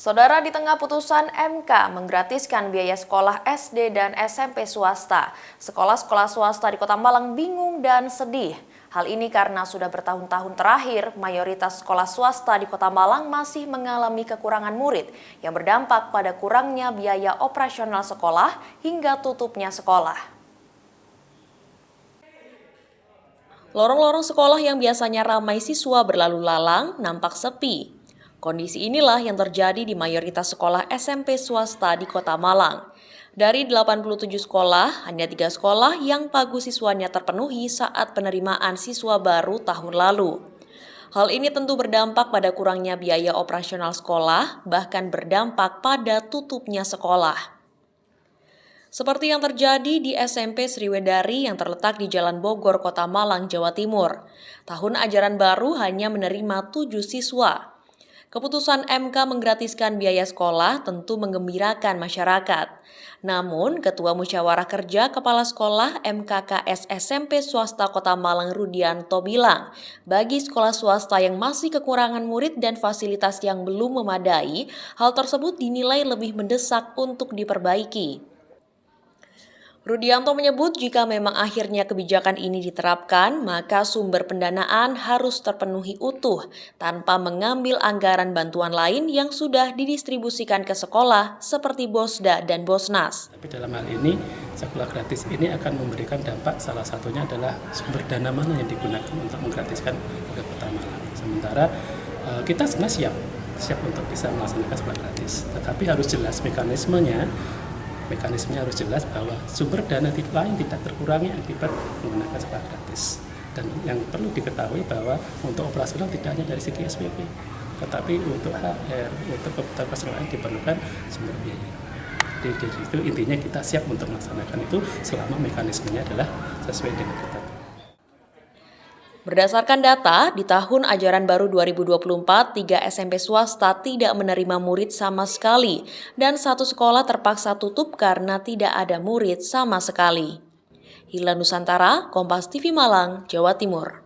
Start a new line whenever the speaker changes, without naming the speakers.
Saudara, di tengah putusan MK menggratiskan biaya sekolah SD dan SMP swasta, sekolah-sekolah swasta di Kota Malang bingung dan sedih. Hal ini karena sudah bertahun-tahun terakhir, mayoritas sekolah swasta di Kota Malang masih mengalami kekurangan murid yang berdampak pada kurangnya biaya operasional sekolah hingga tutupnya sekolah. Lorong-lorong sekolah yang biasanya ramai siswa berlalu lalang nampak sepi. Kondisi inilah yang terjadi di mayoritas sekolah SMP swasta di Kota Malang. Dari 87 sekolah, hanya 3 sekolah yang pagu siswanya terpenuhi saat penerimaan siswa baru tahun lalu. Hal ini tentu berdampak pada kurangnya biaya operasional sekolah, bahkan berdampak pada tutupnya sekolah. Seperti yang terjadi di SMP Sriwedari yang terletak di Jalan Bogor, Kota Malang, Jawa Timur. Tahun ajaran baru hanya menerima 7 siswa. Keputusan MK menggratiskan biaya sekolah tentu menggembirakan masyarakat. Namun, Ketua Musyawarah Kerja Kepala Sekolah MKKS SMP Swasta Kota Malang Rudianto bilang, bagi sekolah swasta yang masih kekurangan murid dan fasilitas yang belum memadai, hal tersebut dinilai lebih mendesak untuk diperbaiki. Rudianto menyebut jika memang akhirnya kebijakan ini diterapkan, maka sumber pendanaan harus terpenuhi utuh tanpa mengambil anggaran bantuan lain yang sudah didistribusikan ke sekolah seperti Bosda dan Bosnas.
Tapi dalam hal ini, sekolah gratis ini akan memberikan dampak, salah satunya adalah sumber dana mana yang digunakan untuk menggratiskan warga Kota Malang. Sementara kita sebenarnya siap untuk bisa melaksanakan sekolah gratis, tetapi harus jelas mekanismenya harus jelas bahwa sumber dana lain tidak terkurangi akibat menggunakan sekolah gratis. Dan yang perlu diketahui bahwa untuk operasional tidak hanya dari segi SPP, tetapi untuk HR, untuk kebutuhan operasional lain diperlukan sumber biaya. Jadi dari itu intinya kita siap untuk melaksanakan itu selama mekanismenya adalah sesuai dengan ketentuan.
Berdasarkan data, di tahun ajaran baru 2024, 3 SMP swasta tidak menerima murid sama sekali, dan 1 sekolah terpaksa tutup karena tidak ada murid sama sekali. Hila Nusantara, Kompas TV Malang, Jawa Timur.